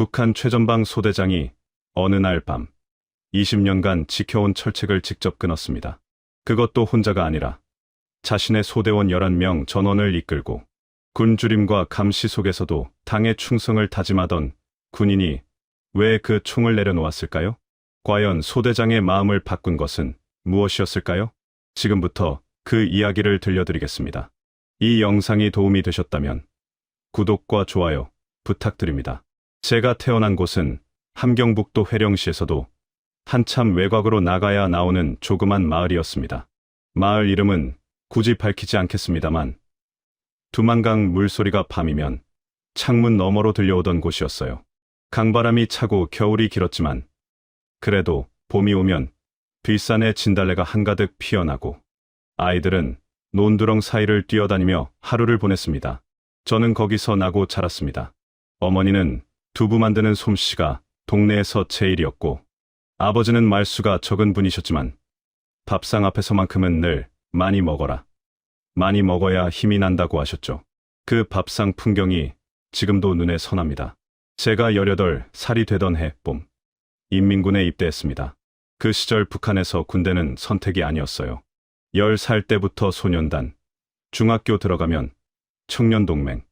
북한 최전방 소대장이 어느 날 밤 20년간 지켜온 철책을 직접 끊었습니다. 그것도 혼자가 아니라 자신의 소대원 11명 전원을 이끌고 군주림과 감시 속에서도 당의 충성을 다짐하던 군인이 왜 그 총을 내려놓았을까요? 과연 소대장의 마음을 바꾼 것은 무엇이었을까요? 지금부터 그 이야기를 들려드리겠습니다. 이 영상이 도움이 되셨다면 구독과 좋아요 부탁드립니다. 제가 태어난 곳은 함경북도 회령시에서도 한참 외곽으로 나가야 나오는 조그만 마을이었습니다. 마을 이름은 굳이 밝히지 않겠습니다만 두만강 물소리가 밤이면 창문 너머로 들려오던 곳이었어요. 강바람이 차고 겨울이 길었지만 그래도 봄이 오면 뒷산에 진달래가 한가득 피어나고 아이들은 논두렁 사이를 뛰어다니며 하루를 보냈습니다. 저는 거기서 나고 자랐습니다. 어머니는 두부 만드는 솜씨가 동네에서 제일이었고 아버지는 말수가 적은 분이셨지만 밥상 앞에서만큼은 늘 많이 먹어라. 많이 먹어야 힘이 난다고 하셨죠. 그 밥상 풍경이 지금도 눈에 선합니다. 제가 18살이 되던 해 봄, 인민군에 입대했습니다. 그 시절 북한에서 군대는 선택이 아니었어요. 10살 때부터 소년단, 중학교 들어가면 청년동맹,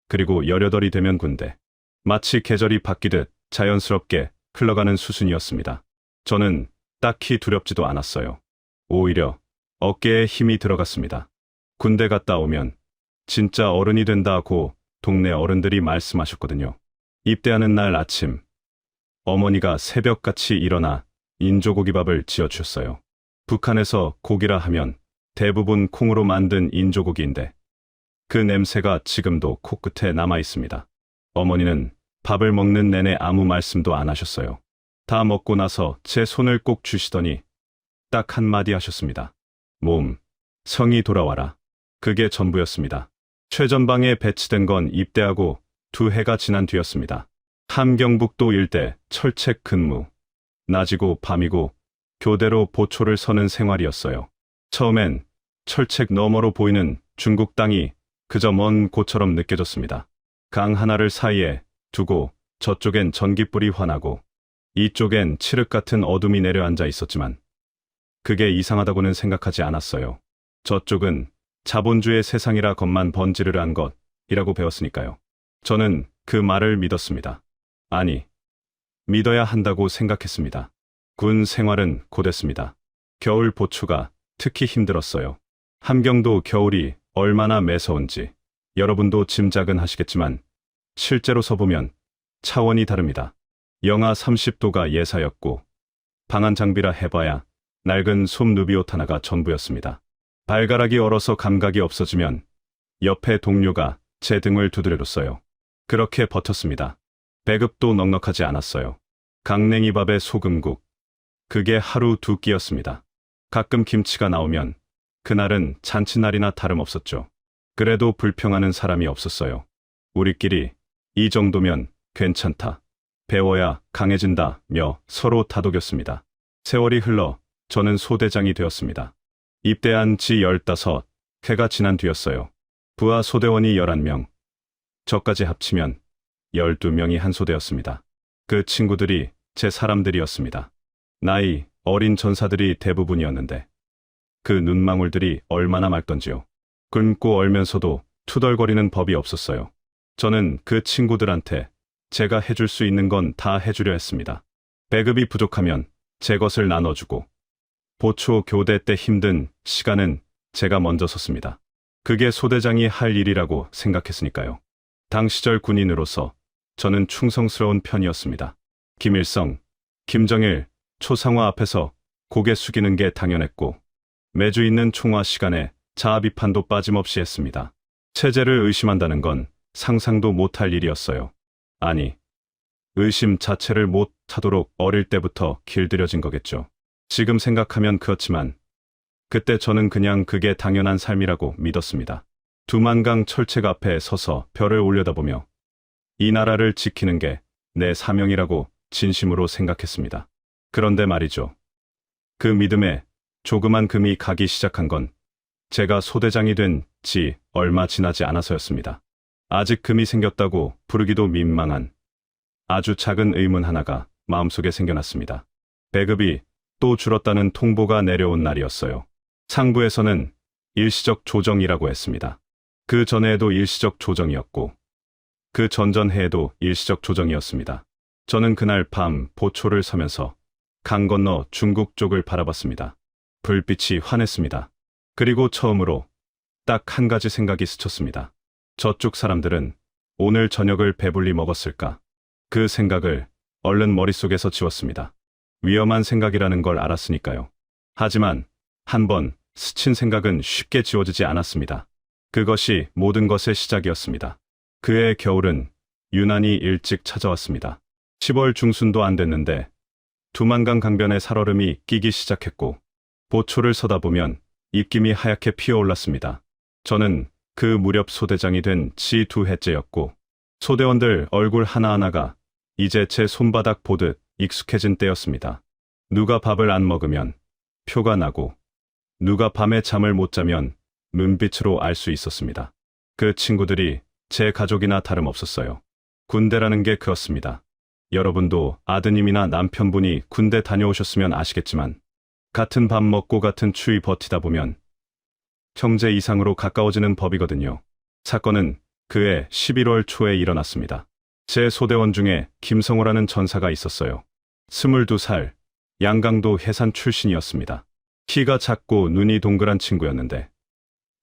그리고 18이 되면 군대. 마치 계절이 바뀌듯 자연스럽게 흘러가는 수순이었습니다. 저는 딱히 두렵지도 않았어요. 오히려 어깨에 힘이 들어갔습니다. 군대 갔다 오면 진짜 어른이 된다고 동네 어른들이 말씀하셨거든요. 입대하는 날 아침, 어머니가 새벽같이 일어나 인조고기밥을 지어주셨어요. 북한에서 고기라 하면 대부분 콩으로 만든 인조고기인데 그 냄새가 지금도 코끝에 남아 있습니다. 어머니는 밥을 먹는 내내 아무 말씀도 안 하셨어요. 다 먹고 나서 제 손을 꼭 쥐시더니 딱 한마디 하셨습니다. 몸, 성이 돌아와라. 그게 전부였습니다. 최전방에 배치된 건 입대하고 2해가 지난 뒤였습니다. 함경북도 일대 철책 근무. 낮이고 밤이고 교대로 보초를 서는 생활이었어요. 처음엔 철책 너머로 보이는 중국 땅이 그저 먼 곳처럼 느껴졌습니다. 강 하나를 사이에 두고 저쪽엔 전깃불이 환하고 이쪽엔 칠흑 같은 어둠이 내려앉아 있었지만 그게 이상하다고는 생각하지 않았어요. 저쪽은 자본주의 세상이라 것만 번지르르한 것이라고 배웠으니까요. 저는 그 말을 믿었습니다. 아니, 믿어야 한다고 생각했습니다. 군 생활은 고됐습니다. 겨울 보초가 특히 힘들었어요. 함경도 겨울이 얼마나 매서운지 여러분도 짐작은 하시겠지만 실제로 서보면 차원이 다릅니다. 영하 30도가 예사였고 방한 장비라 해봐야 낡은 솜 누비옷 하나가 전부였습니다. 발가락이 얼어서 감각이 없어지면 옆에 동료가 제 등을 두드려줬어요. 그렇게 버텼습니다. 배급도 넉넉하지 않았어요. 강냉이밥에 소금국, 그게 하루 2끼였습니다. 가끔 김치가 나오면 그날은 잔치날이나 다름없었죠. 그래도 불평하는 사람이 없었어요. 우리끼리 이 정도면 괜찮다, 배워야 강해진다며 서로 다독였습니다. 세월이 흘러 저는 소대장이 되었습니다. 입대한 지 15해가 지난 뒤였어요. 부하 소대원이 11명, 저까지 합치면 12명이 한 소대였습니다. 그 친구들이 제 사람들이었습니다. 나이 어린 전사들이 대부분이었는데 그 눈망울들이 얼마나 맑던지요. 굶고 얼면서도 투덜거리는 법이 없었어요. 저는 그 친구들한테 제가 해줄 수 있는 건 다 해주려 했습니다. 배급이 부족하면 제 것을 나눠주고 보초 교대 때 힘든 시간은 제가 먼저 섰습니다. 그게 소대장이 할 일이라고 생각했으니까요. 당 시절 군인으로서 저는 충성스러운 편이었습니다. 김일성, 김정일, 초상화 앞에서 고개 숙이는 게 당연했고 매주 있는 총화 시간에 자아 비판도 빠짐없이 했습니다. 체제를 의심한다는 건 상상도 못할 일이었어요. 아니, 의심 자체를 못하도록 어릴 때부터 길들여진 거겠죠. 지금 생각하면 그렇지만 그때 저는 그냥 그게 당연한 삶이라고 믿었습니다. 두만강 철책 앞에 서서 별을 올려다보며 이 나라를 지키는 게 내 사명이라고 진심으로 생각했습니다. 그런데 말이죠. 그 믿음에 조그만 금이 가기 시작한 건 제가 소대장이 된 지 얼마 지나지 않아서였습니다. 아직 금이 생겼다고 부르기도 민망한 아주 작은 의문 하나가 마음속에 생겨났습니다. 배급이 또 줄었다는 통보가 내려온 날이었어요. 상부에서는 일시적 조정이라고 했습니다. 그 전해에도 일시적 조정이었고, 그 전전해에도 일시적 조정이었습니다. 저는 그날 밤 보초를 서면서 강 건너 중국 쪽을 바라봤습니다. 불빛이 환했습니다. 그리고 처음으로 딱 한 가지 생각이 스쳤습니다. 저쪽 사람들은 오늘 저녁을 배불리 먹었을까? 그 생각을 얼른 머릿속에서 지웠습니다. 위험한 생각이라는 걸 알았으니까요. 하지만 한번 스친 생각은 쉽게 지워지지 않았습니다. 그것이 모든 것의 시작이었습니다. 그해 겨울은 유난히 일찍 찾아왔습니다. 10월 중순도 안 됐는데 두만강 강변에 살얼음이 끼기 시작했고, 보초를 서다 보면 입김이 하얗게 피어올랐습니다. 저는 그 무렵 소대장이 된 지 2해째였고, 소대원들 얼굴 하나하나가 이제 제 손바닥 보듯 익숙해진 때였습니다. 누가 밥을 안 먹으면 표가 나고, 누가 밤에 잠을 못 자면 눈빛으로 알 수 있었습니다. 그 친구들이 제 가족이나 다름없었어요. 군대라는 게 그렇습니다. 여러분도 아드님이나 남편분이 군대 다녀오셨으면 아시겠지만, 같은 밥 먹고 같은 추위 버티다 보면 형제 이상으로 가까워지는 법이거든요. 사건은 그해 11월 초에 일어났습니다. 제 소대원 중에 김성호라는 전사가 있었어요. 22살, 양강도 해산 출신이었습니다. 키가 작고 눈이 동그란 친구였는데,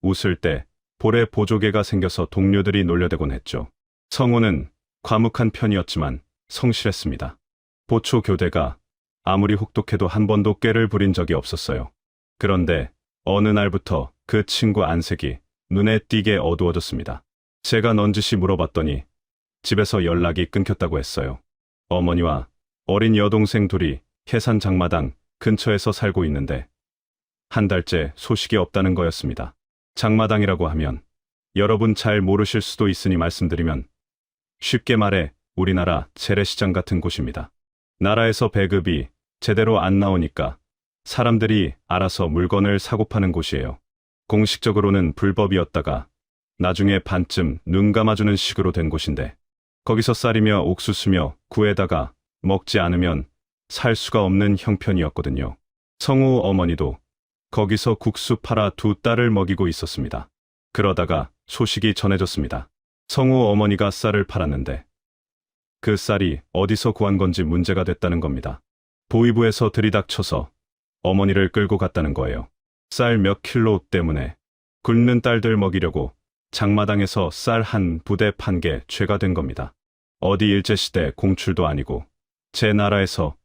웃을 때 볼에 보조개가 생겨서 동료들이 놀려대곤 했죠. 성호는 과묵한 편이었지만 성실했습니다. 보초 교대가 아무리 혹독해도 한 번도 꾀를 부린 적이 없었어요. 그런데 어느 날부터 그 친구 안색이 눈에 띄게 어두워졌습니다. 제가 넌지시 물어봤더니 집에서 연락이 끊겼다고 했어요. 어머니와 어린 여동생 둘이 해산 장마당 근처에서 살고 있는데 한 달째 소식이 없다는 거였습니다. 장마당이라고 하면 여러분 잘 모르실 수도 있으니 말씀드리면, 쉽게 말해 우리나라 재래시장 같은 곳입니다. 나라에서 배급이 제대로 안 나오니까 사람들이 알아서 물건을 사고 파는 곳이에요. 공식적으로는 불법이었다가 나중에 반쯤 눈 감아주는 식으로 된 곳인데, 거기서 쌀이며 옥수수며 구에다가 먹지 않으면 살 수가 없는 형편이었거든요. 성우 어머니도 거기서 국수 팔아 두 딸을 먹이고 있었습니다. 그러다가 소식이 전해졌습니다. 성우 어머니가 쌀을 팔았는데 그 쌀이 어디서 구한 건지 문제가 됐다는 겁니다. 보위부에서 들이닥쳐서 어머니를 끌고 갔다는 거예요. 쌀 몇 킬로 때문에 굶는 딸들 먹이려고 장마당에서 쌀 한 부대 판 게 죄가 된 겁니다. 어디 일제시대 공출도 아니고 제 나라에서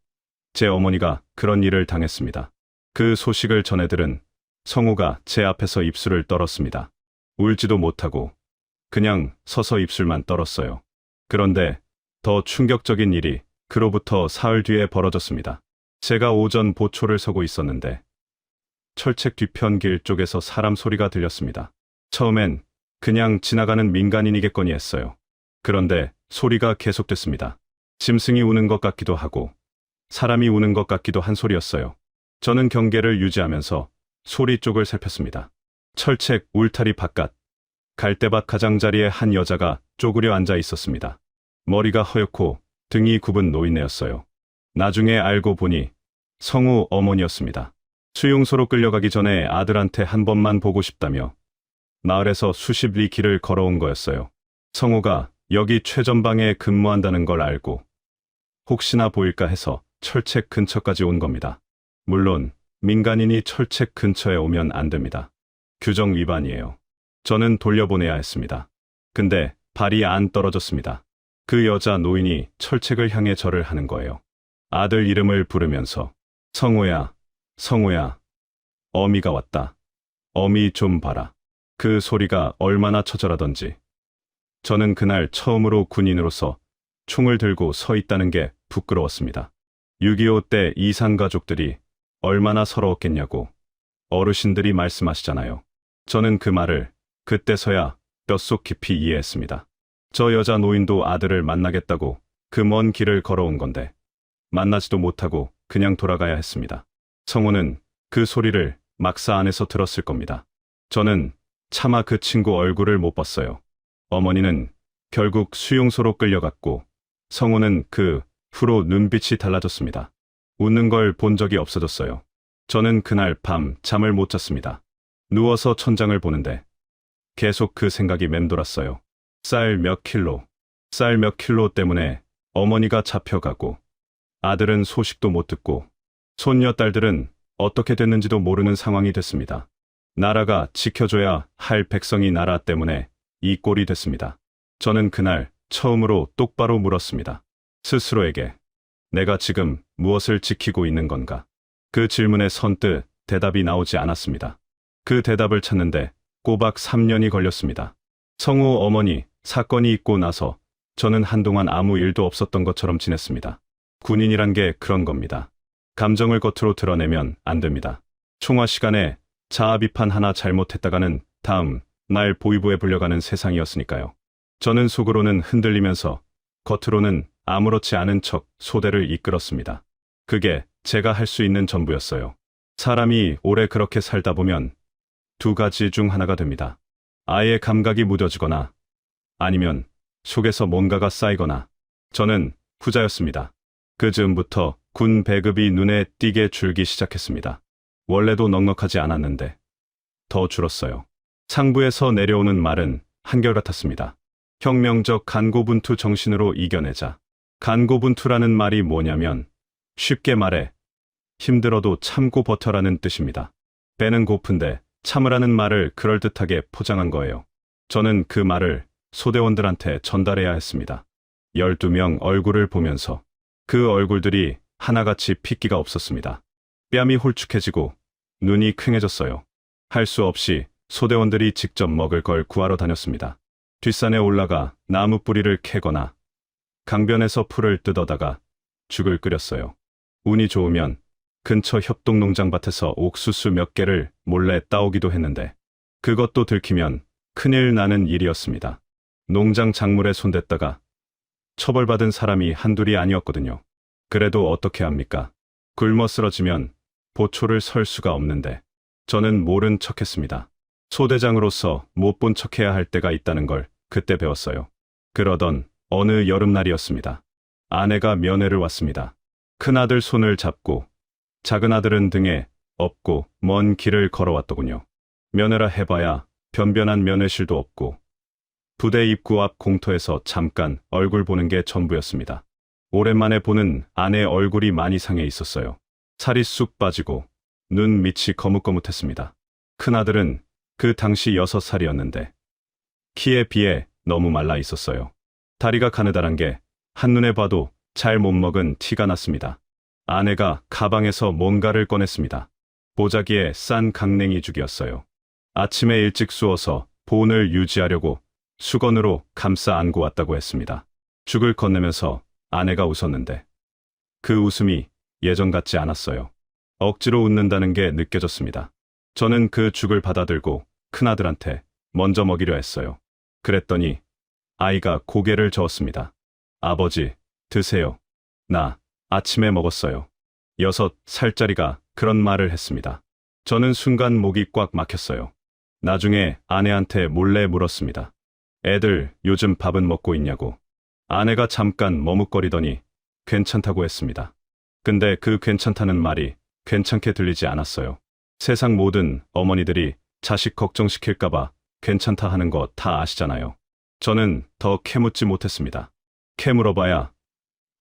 제 어머니가 그런 일을 당했습니다. 그 소식을 전해들은 성우가 제 앞에서 입술을 떨었습니다. 울지도 못하고 그냥 서서 입술만 떨었어요. 그런데 더 충격적인 일이 그로부터 사흘 뒤에 벌어졌습니다. 제가 오전 보초를 서고 있었는데 철책 뒤편 길 쪽에서 사람 소리가 들렸습니다. 처음엔 그냥 지나가는 민간인이겠거니 했어요. 그런데 소리가 계속됐습니다. 짐승이 우는 것 같기도 하고 사람이 우는 것 같기도 한 소리였어요. 저는 경계를 유지하면서 소리 쪽을 살폈습니다. 철책 울타리 바깥 갈대밭 가장자리에 한 여자가 쪼그려 앉아 있었습니다. 머리가 허옇고 등이 굽은 노인네였어요. 나중에 알고 보니 성우 어머니였습니다. 수용소로 끌려가기 전에 아들한테 한 번만 보고 싶다며 마을에서 수십 리 길을 걸어온 거였어요. 성우가 여기 최전방에 근무한다는 걸 알고 혹시나 보일까 해서 철책 근처까지 온 겁니다. 물론 민간인이 철책 근처에 오면 안 됩니다. 규정 위반이에요. 저는 돌려보내야 했습니다. 근데 발이 안 떨어졌습니다. 그 여자 노인이 철책을 향해 절을 하는 거예요. 아들 이름을 부르면서 성우야, 성우야, 어미가 왔다. 어미 좀 봐라. 그 소리가 얼마나 처절하던지. 저는 그날 처음으로 군인으로서 총을 들고 서 있다는 게 부끄러웠습니다. 6.25 때 이산가족들이 얼마나 서러웠겠냐고 어르신들이 말씀하시잖아요. 저는 그 말을 그때서야 뼛속 깊이 이해했습니다. 저 여자 노인도 아들을 만나겠다고 그 먼 길을 걸어온 건데 만나지도 못하고 그냥 돌아가야 했습니다. 성우는 그 소리를 막사 안에서 들었을 겁니다. 저는 차마 그 친구 얼굴을 못 봤어요. 어머니는 결국 수용소로 끌려갔고 성우는 그 후로 눈빛이 달라졌습니다. 웃는 걸 본 적이 없어졌어요. 저는 그날 밤 잠을 못 잤습니다. 누워서 천장을 보는데 계속 그 생각이 맴돌았어요. 쌀 몇 킬로 때문에 어머니가 잡혀가고 아들은 소식도 못 듣고 손녀 딸들은 어떻게 됐는지도 모르는 상황이 됐습니다. 나라가 지켜줘야 할 백성이 나라 때문에 이 꼴이 됐습니다. 저는 그날 처음으로 똑바로 물었습니다. 스스로에게 내가 지금 무엇을 지키고 있는 건가? 그 질문에 선뜻 대답이 나오지 않았습니다. 그 대답을 찾는데 꼬박 3년이 걸렸습니다. 성우 어머니 사건이 있고 나서 저는 한동안 아무 일도 없었던 것처럼 지냈습니다. 군인이란 게 그런 겁니다. 감정을 겉으로 드러내면 안 됩니다. 총화 시간에 자아 비판 하나 잘못했다가는 다음 날 보위부에 불려가는 세상이었으니까요. 저는 속으로는 흔들리면서 겉으로는 아무렇지 않은 척 소대를 이끌었습니다. 그게 제가 할 수 있는 전부였어요. 사람이 오래 그렇게 살다 보면 두 가지 중 하나가 됩니다. 아예 감각이 무뎌지거나 아니면 속에서 뭔가가 쌓이거나 저는 후자였습니다. 그 즈음부터 군 배급이 눈에 띄게 줄기 시작했습니다. 원래도 넉넉하지 않았는데 더 줄었어요. 상부에서 내려오는 말은 한결같았습니다. 혁명적 간고분투 정신으로 이겨내자. 간고분투라는 말이 뭐냐면 쉽게 말해 힘들어도 참고 버텨라는 뜻입니다. 배는 고픈데 참으라는 말을 그럴듯하게 포장한 거예요. 저는 그 말을 소대원들한테 전달해야 했습니다. 12명 얼굴을 보면서 그 얼굴들이 하나같이 핏기가 없었습니다. 뺨이 홀쭉해지고 눈이 퀭해졌어요. 할 수 없이 소대원들이 직접 먹을 걸 구하러 다녔습니다. 뒷산에 올라가 나무 뿌리를 캐거나 강변에서 풀을 뜯어다가 죽을 끓였어요. 운이 좋으면 근처 협동농장밭에서 옥수수 몇 개를 몰래 따오기도 했는데 그것도 들키면 큰일 나는 일이었습니다. 농장 작물에 손댔다가 처벌받은 사람이 한둘이 아니었거든요. 그래도 어떻게 합니까? 굶어 쓰러지면 보초를 설 수가 없는데 저는 모른 척했습니다. 소대장으로서 못 본 척해야 할 때가 있다는 걸 그때 배웠어요. 그러던 어느 여름날이었습니다. 아내가 면회를 왔습니다. 큰아들 손을 잡고 작은아들은 등에 업고 먼 길을 걸어왔더군요. 면회라 해봐야 변변한 면회실도 없고 부대 입구 앞 공터에서 잠깐 얼굴 보는 게 전부였습니다. 오랜만에 보는 아내의 얼굴이 많이 상해 있었어요. 살이 쑥 빠지고 눈 밑이 거뭇거뭇했습니다. 큰아들은 그 당시 6살이었는데 키에 비해 너무 말라 있었어요. 다리가 가느다란 게 한눈에 봐도 잘 못 먹은 티가 났습니다. 아내가 가방에서 뭔가를 꺼냈습니다. 보자기에 싼 강냉이죽이었어요. 아침에 일찍 쑤어서 보온을 유지하려고 수건으로 감싸 안고 왔다고 했습니다. 죽을 건네면서 아내가 웃었는데 그 웃음이 예전 같지 않았어요. 억지로 웃는다는 게 느껴졌습니다. 저는 그 죽을 받아들고 큰아들한테 먼저 먹이려 했어요. 그랬더니 아이가 고개를 저었습니다. 아버지, 드세요. 나 아침에 먹었어요. 6살짜리가 그런 말을 했습니다. 저는 순간 목이 꽉 막혔어요. 나중에 아내한테 몰래 물었습니다. 애들 요즘 밥은 먹고 있냐고. 아내가 잠깐 머뭇거리더니 괜찮다고 했습니다. 근데 그 괜찮다는 말이 괜찮게 들리지 않았어요. 세상 모든 어머니들이 자식 걱정시킬까봐 괜찮다 하는 거 다 아시잖아요. 저는 더 캐묻지 못했습니다. 캐물어봐야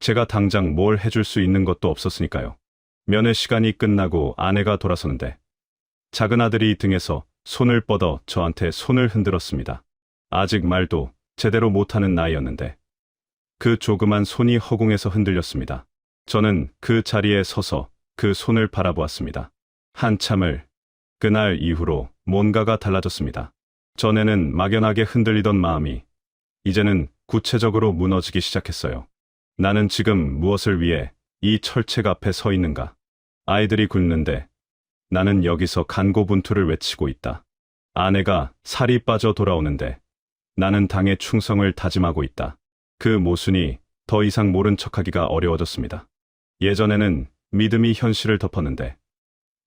제가 당장 뭘 해줄 수 있는 것도 없었으니까요. 면회 시간이 끝나고 아내가 돌아서는데 작은아들이 등에서 손을 뻗어 저한테 손을 흔들었습니다. 아직 말도 제대로 못하는 나이였는데 그 조그만 손이 허공에서 흔들렸습니다. 저는 그 자리에 서서 그 손을 바라보았습니다. 한참을. 그날 이후로 뭔가가 달라졌습니다. 전에는 막연하게 흔들리던 마음이 이제는 구체적으로 무너지기 시작했어요. 나는 지금 무엇을 위해 이 철책 앞에 서 있는가? 아이들이 굶는데 나는 여기서 간고분투를 외치고 있다. 아내가 살이 빠져 돌아오는데 나는 당의 충성을 다짐하고 있다. 그 모순이 더 이상 모른 척하기가 어려워졌습니다. 예전에는 믿음이 현실을 덮었는데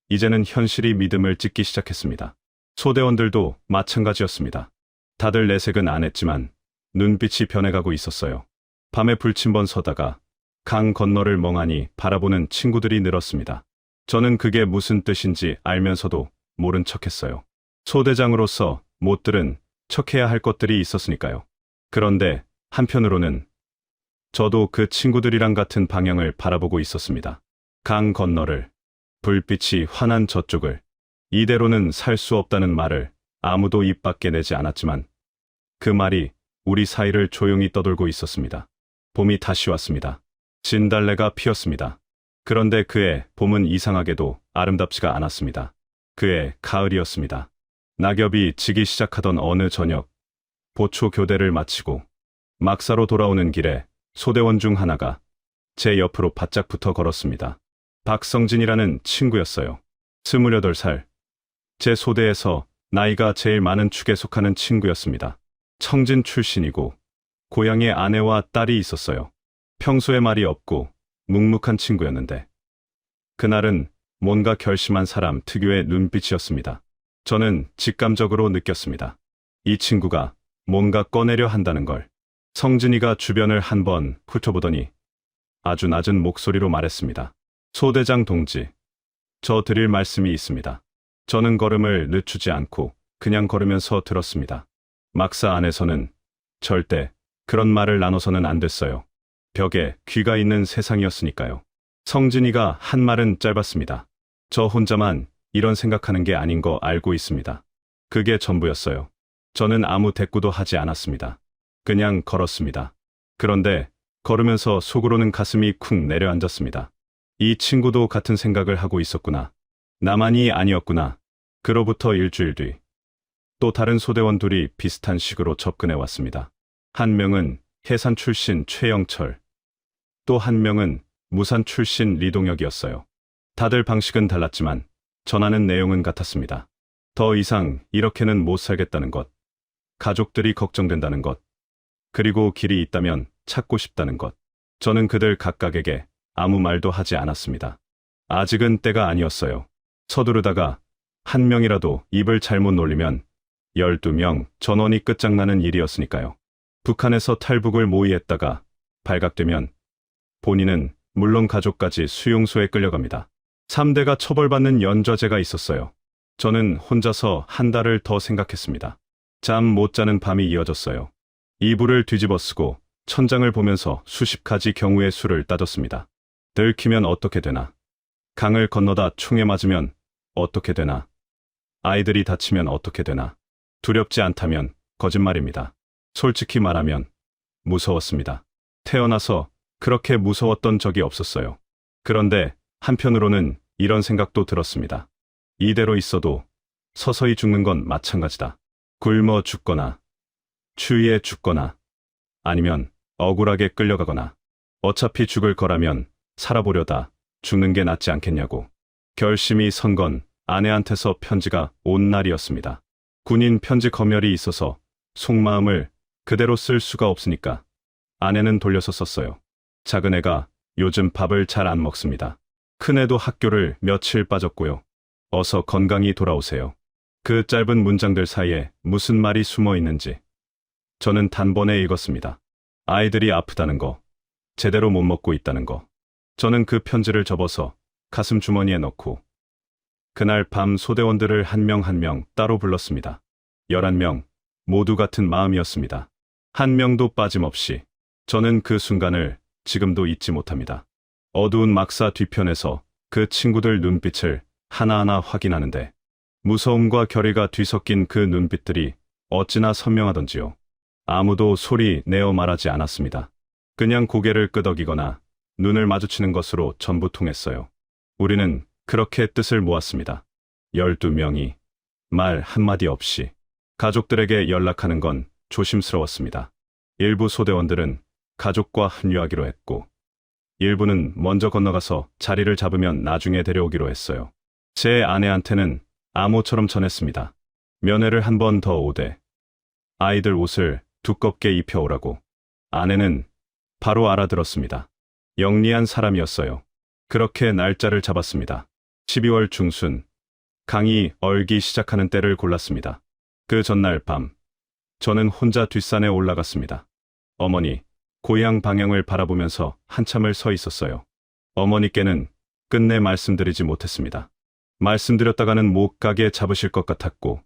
이제는 현실이 믿음을 찢기 시작했습니다. 소대원들도 마찬가지였습니다. 다들 내색은 안 했지만 눈빛이 변해가고 있었어요. 밤에 불침번 서다가 강 건너를 멍하니 바라보는 친구들이 늘었습니다. 저는 그게 무슨 뜻인지 알면서도 모른 척했어요. 소대장으로서 못 들은 척해야 할 것들이 있었으니까요. 그런데 한편으로는 저도 그 친구들이랑 같은 방향을 바라보고 있었습니다. 강 건너를, 불빛이 환한 저쪽을, 이대로는 살 수 없다는 말을 아무도 입 밖에 내지 않았지만 그 말이 우리 사이를 조용히 떠돌고 있었습니다. 봄이 다시 왔습니다. 진달래가 피었습니다. 그런데 그해 봄은 이상하게도 아름답지가 않았습니다. 그해 가을이었습니다. 낙엽이 지기 시작하던 어느 저녁, 보초 교대를 마치고 막사로 돌아오는 길에 소대원 중 하나가 제 옆으로 바짝 붙어 걸었습니다. 박성진이라는 친구였어요. 28살. 제 소대에서 나이가 제일 많은 축에 속하는 친구였습니다. 청진 출신이고 고향에 아내와 딸이 있었어요. 평소에 말이 없고 묵묵한 친구였는데 그날은 뭔가 결심한 사람 특유의 눈빛이었습니다. 저는 직감적으로 느꼈습니다. 이 친구가 뭔가 꺼내려 한다는 걸. 성진이가 주변을 한번 훑어보더니 아주 낮은 목소리로 말했습니다. 소대장 동지, 저 드릴 말씀이 있습니다. 저는 걸음을 늦추지 않고 그냥 걸으면서 들었습니다. 막사 안에서는 절대 그런 말을 나눠서는 안 됐어요. 벽에 귀가 있는 세상이었으니까요. 성진이가 한 말은 짧았습니다. 저 혼자만 이런 생각하는 게 아닌 거 알고 있습니다. 그게 전부였어요. 저는 아무 대꾸도 하지 않았습니다. 그냥 걸었습니다. 그런데 걸으면서 속으로는 가슴이 쿵 내려앉았습니다. 이 친구도 같은 생각을 하고 있었구나. 나만이 아니었구나. 그로부터 일주일 뒤, 또 다른 소대원 둘이 비슷한 식으로 접근해 왔습니다. 한 명은 해산 출신 최영철, 또 한 명은 무산 출신 리동혁이었어요. 다들 방식은 달랐지만 전하는 내용은 같았습니다. 더 이상 이렇게는 못 살겠다는 것, 가족들이 걱정된다는 것, 그리고 길이 있다면 찾고 싶다는 것. 저는 그들 각각에게 아무 말도 하지 않았습니다. 아직은 때가 아니었어요. 서두르다가 한 명이라도 입을 잘못 놀리면 12명 전원이 끝장나는 일이었으니까요. 북한에서 탈북을 모의했다가 발각되면 본인은 물론 가족까지 수용소에 끌려갑니다. 3대가 처벌받는 연좌제가 있었어요. 저는 혼자서 한 달을 더 생각했습니다. 잠 못 자는 밤이 이어졌어요. 이불을 뒤집어쓰고 천장을 보면서 수십 가지 경우의 수를 따졌습니다. 들키면 어떻게 되나? 강을 건너다 총에 맞으면 어떻게 되나? 아이들이 다치면 어떻게 되나? 두렵지 않다면 거짓말입니다. 솔직히 말하면 무서웠습니다. 태어나서 그렇게 무서웠던 적이 없었어요. 그런데 한편으로는 이런 생각도 들었습니다. 이대로 있어도 서서히 죽는 건 마찬가지다. 굶어 죽거나 추위에 죽거나 아니면 억울하게 끌려가거나 어차피 죽을 거라면 살아보려다 죽는 게 낫지 않겠냐고. 결심이 선 건 아내한테서 편지가 온 날이었습니다. 군인 편지 검열이 있어서 속마음을 그대로 쓸 수가 없으니까 아내는 돌려서 썼어요. 작은 애가 요즘 밥을 잘 안 먹습니다. 큰 애도 학교를 며칠 빠졌고요. 어서 건강히 돌아오세요. 그 짧은 문장들 사이에 무슨 말이 숨어 있는지 저는 단번에 읽었습니다. 아이들이 아프다는 거, 제대로 못 먹고 있다는 거. 저는 그 편지를 접어서 가슴 주머니에 넣고 그날 밤 소대원들을 한 명 한 명 따로 불렀습니다. 11명 모두 같은 마음이었습니다. 한 명도 빠짐없이. 저는 그 순간을 지금도 잊지 못합니다. 어두운 막사 뒤편에서 그 친구들 눈빛을 하나하나 확인하는데 무서움과 결의가 뒤섞인 그 눈빛들이 어찌나 선명하던지요. 아무도 소리 내어 말하지 않았습니다. 그냥 고개를 끄덕이거나 눈을 마주치는 것으로 전부 통했어요. 우리는 그렇게 뜻을 모았습니다. 12명이 말 한마디 없이. 가족들에게 연락하는 건 조심스러웠습니다. 일부 소대원들은 가족과 합류하기로 했고 일부는 먼저 건너가서 자리를 잡으면 나중에 데려오기로 했어요. 제 아내한테는 암호처럼 전했습니다. 면회를 한 번 더 오되 아이들 옷을 두껍게 입혀오라고. 아내는 바로 알아들었습니다. 영리한 사람이었어요. 그렇게 날짜를 잡았습니다. 12월 중순, 강이 얼기 시작하는 때를 골랐습니다. 그 전날 밤, 저는 혼자 뒷산에 올라갔습니다. 어머니, 고향 방향을 바라보면서 한참을 서 있었어요. 어머니께는 끝내 말씀드리지 못했습니다. 말씀드렸다가는 못 가게 잡으실 것 같았고,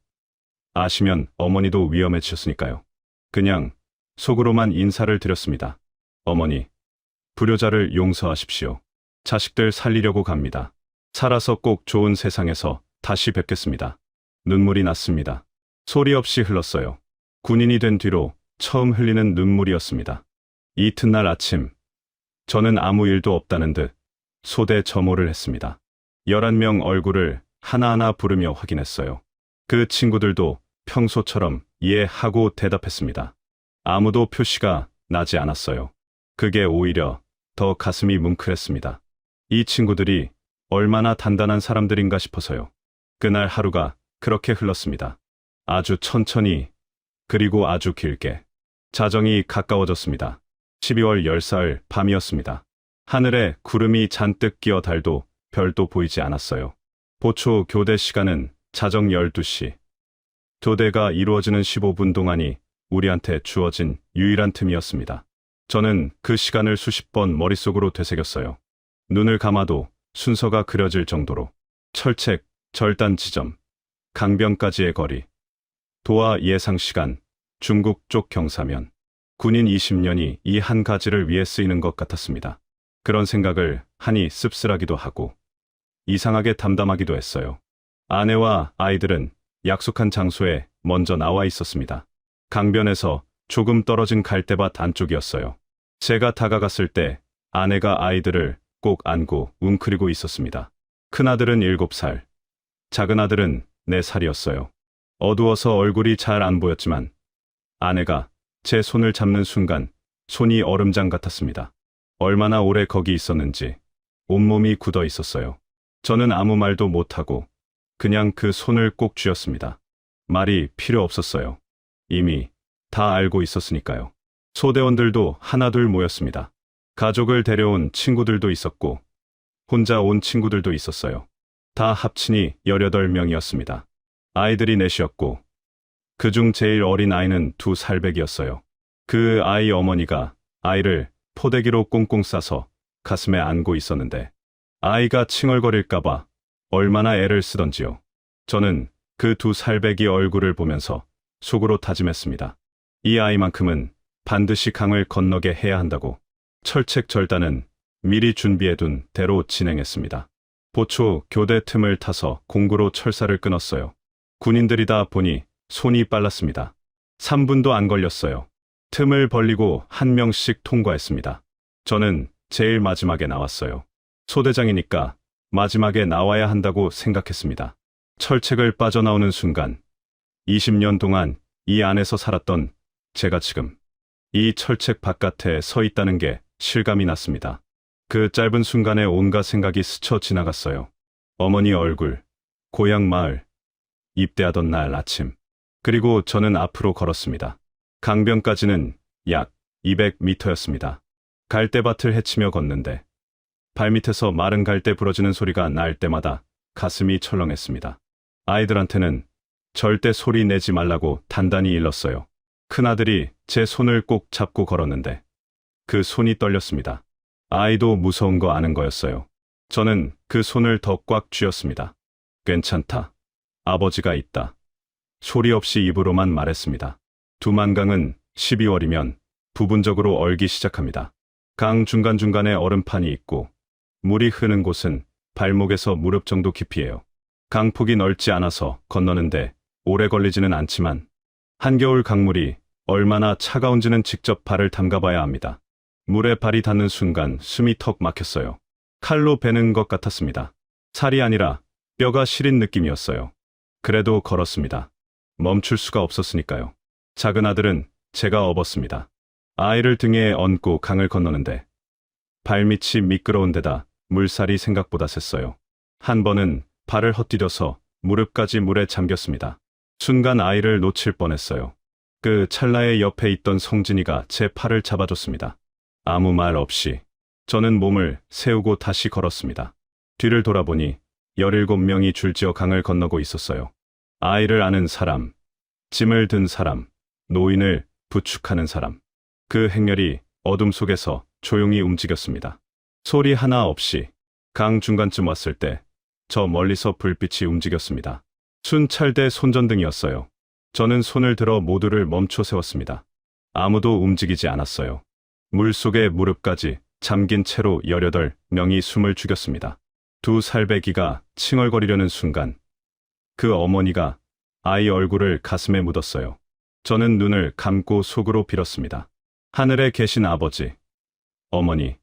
아시면 어머니도 위험해지셨으니까요. 그냥 속으로만 인사를 드렸습니다. 어머니, 불효자를 용서하십시오. 자식들 살리려고 갑니다. 살아서 꼭 좋은 세상에서 다시 뵙겠습니다. 눈물이 났습니다. 소리 없이 흘렀어요. 군인이 된 뒤로 처음 흘리는 눈물이었습니다. 이튿날 아침, 저는 아무 일도 없다는 듯 소대 점호를 했습니다. 11명 얼굴을 하나하나 부르며 확인했어요. 그 친구들도 평소처럼 이해하고 대답했습니다. 아무도 표시가 나지 않았어요. 그게 오히려 더 가슴이 뭉클했습니다. 이 친구들이 얼마나 단단한 사람들인가 싶어서요. 그날 하루가 그렇게 흘렀습니다. 아주 천천히, 그리고 아주 길게. 자정이 가까워졌습니다. 12월 10살 밤이었습니다. 하늘에 구름이 잔뜩 끼어 달도 별도 보이지 않았어요. 보초 교대 시간은 자정 12시. 교대가 이루어지는 15분 동안이 우리한테 주어진 유일한 틈이었습니다. 저는 그 시간을 수십 번 머릿속으로 되새겼어요. 눈을 감아도 순서가 그려질 정도로. 철책, 절단 지점, 강변까지의 거리, 도하 예상 시간, 중국 쪽 경사면. 군인 20년이 이 한 가지를 위해 쓰이는 것 같았습니다. 그런 생각을 하니 씁쓸하기도 하고 이상하게 담담하기도 했어요. 아내와 아이들은 약속한 장소에 먼저 나와 있었습니다. 강변에서 조금 떨어진 갈대밭 안쪽이었어요. 제가 다가갔을 때 아내가 아이들을 꼭 안고 웅크리고 있었습니다. 큰아들은 7살, 작은아들은 4살이었어요. 어두워서 얼굴이 잘 안 보였지만 아내가 제 손을 잡는 순간 손이 얼음장 같았습니다. 얼마나 오래 거기 있었는지 온몸이 굳어 있었어요. 저는 아무 말도 못하고 그냥 그 손을 꼭 쥐었습니다. 말이 필요 없었어요. 이미 다 알고 있었으니까요. 소대원들도 하나둘 모였습니다. 가족을 데려온 친구들도 있었고 혼자 온 친구들도 있었어요. 다 합치니 18명이었습니다. 아이들이 넷이었고 그중 제일 어린 아이는 2살백이었어요. 그 아이 어머니가 아이를 포대기로 꽁꽁 싸서 가슴에 안고 있었는데 아이가 칭얼거릴까봐 얼마나 애를 쓰던지요. 저는 그 2살배기 얼굴을 보면서 속으로 다짐했습니다. 이 아이만큼은 반드시 강을 건너게 해야 한다고. 철책 절단은 미리 준비해둔 대로 진행했습니다. 보초 교대 틈을 타서 공구로 철사를 끊었어요. 군인들이다 보니 손이 빨랐습니다. 3분도 안 걸렸어요. 틈을 벌리고 한 명씩 통과했습니다. 저는 제일 마지막에 나왔어요. 소대장이니까 마지막에 나와야 한다고 생각했습니다. 철책을 빠져나오는 순간 20년 동안 이 안에서 살았던 제가 지금 이 철책 바깥에 서 있다는 게 실감이 났습니다. 그 짧은 순간에 온갖 생각이 스쳐 지나갔어요. 어머니 얼굴, 고향 마을, 입대하던 날 아침. 그리고 저는 앞으로 걸었습니다. 강변까지는 약 200m였습니다. 갈대밭을 헤치며 걷는데 발밑에서 마른 갈대 부러지는 소리가 날 때마다 가슴이 철렁했습니다. 아이들한테는 절대 소리 내지 말라고 단단히 일렀어요. 큰아들이 제 손을 꼭 잡고 걸었는데 그 손이 떨렸습니다. 아이도 무서운 거 아는 거였어요. 저는 그 손을 더 꽉 쥐었습니다. 괜찮다. 아버지가 있다. 소리 없이 입으로만 말했습니다. 두만강은 12월이면 부분적으로 얼기 시작합니다. 강 중간중간에 얼음판이 있고 물이 흐는 곳은 발목에서 무릎 정도 깊이에요. 강폭이 넓지 않아서 건너는데 오래 걸리지는 않지만 한겨울 강물이 얼마나 차가운지는 직접 발을 담가봐야 합니다. 물에 발이 닿는 순간 숨이 턱 막혔어요. 칼로 베는 것 같았습니다. 살이 아니라 뼈가 시린 느낌이었어요. 그래도 걸었습니다. 멈출 수가 없었으니까요. 작은 아들은 제가 업었습니다. 아이를 등에 얹고 강을 건너는데 발밑이 미끄러운 데다 물살이 생각보다 셌어요. 한 번은 발을 헛디뎌서 무릎까지 물에 잠겼습니다. 순간 아이를 놓칠 뻔했어요. 그 찰나에 옆에 있던 성진이가 제 팔을 잡아줬습니다. 아무 말 없이 저는 몸을 세우고 다시 걸었습니다. 뒤를 돌아보니 17명이 줄지어 강을 건너고 있었어요. 아이를 아는 사람, 짐을 든 사람, 노인을 부축하는 사람. 그 행렬이 어둠 속에서 조용히 움직였습니다. 소리 하나 없이 강 중간쯤 왔을 때 저 멀리서 불빛이 움직였습니다. 순찰대 손전등이었어요. 저는 손을 들어 모두를 멈춰 세웠습니다. 아무도 움직이지 않았어요. 물속에 무릎까지 잠긴 채로 18명이 숨을 죽였습니다. 두 살배기가 칭얼거리려는 순간 그 어머니가 아이 얼굴을 가슴에 묻었어요. 저는 눈을 감고 속으로 빌었습니다. 하늘에 계신 아버지, 어머니,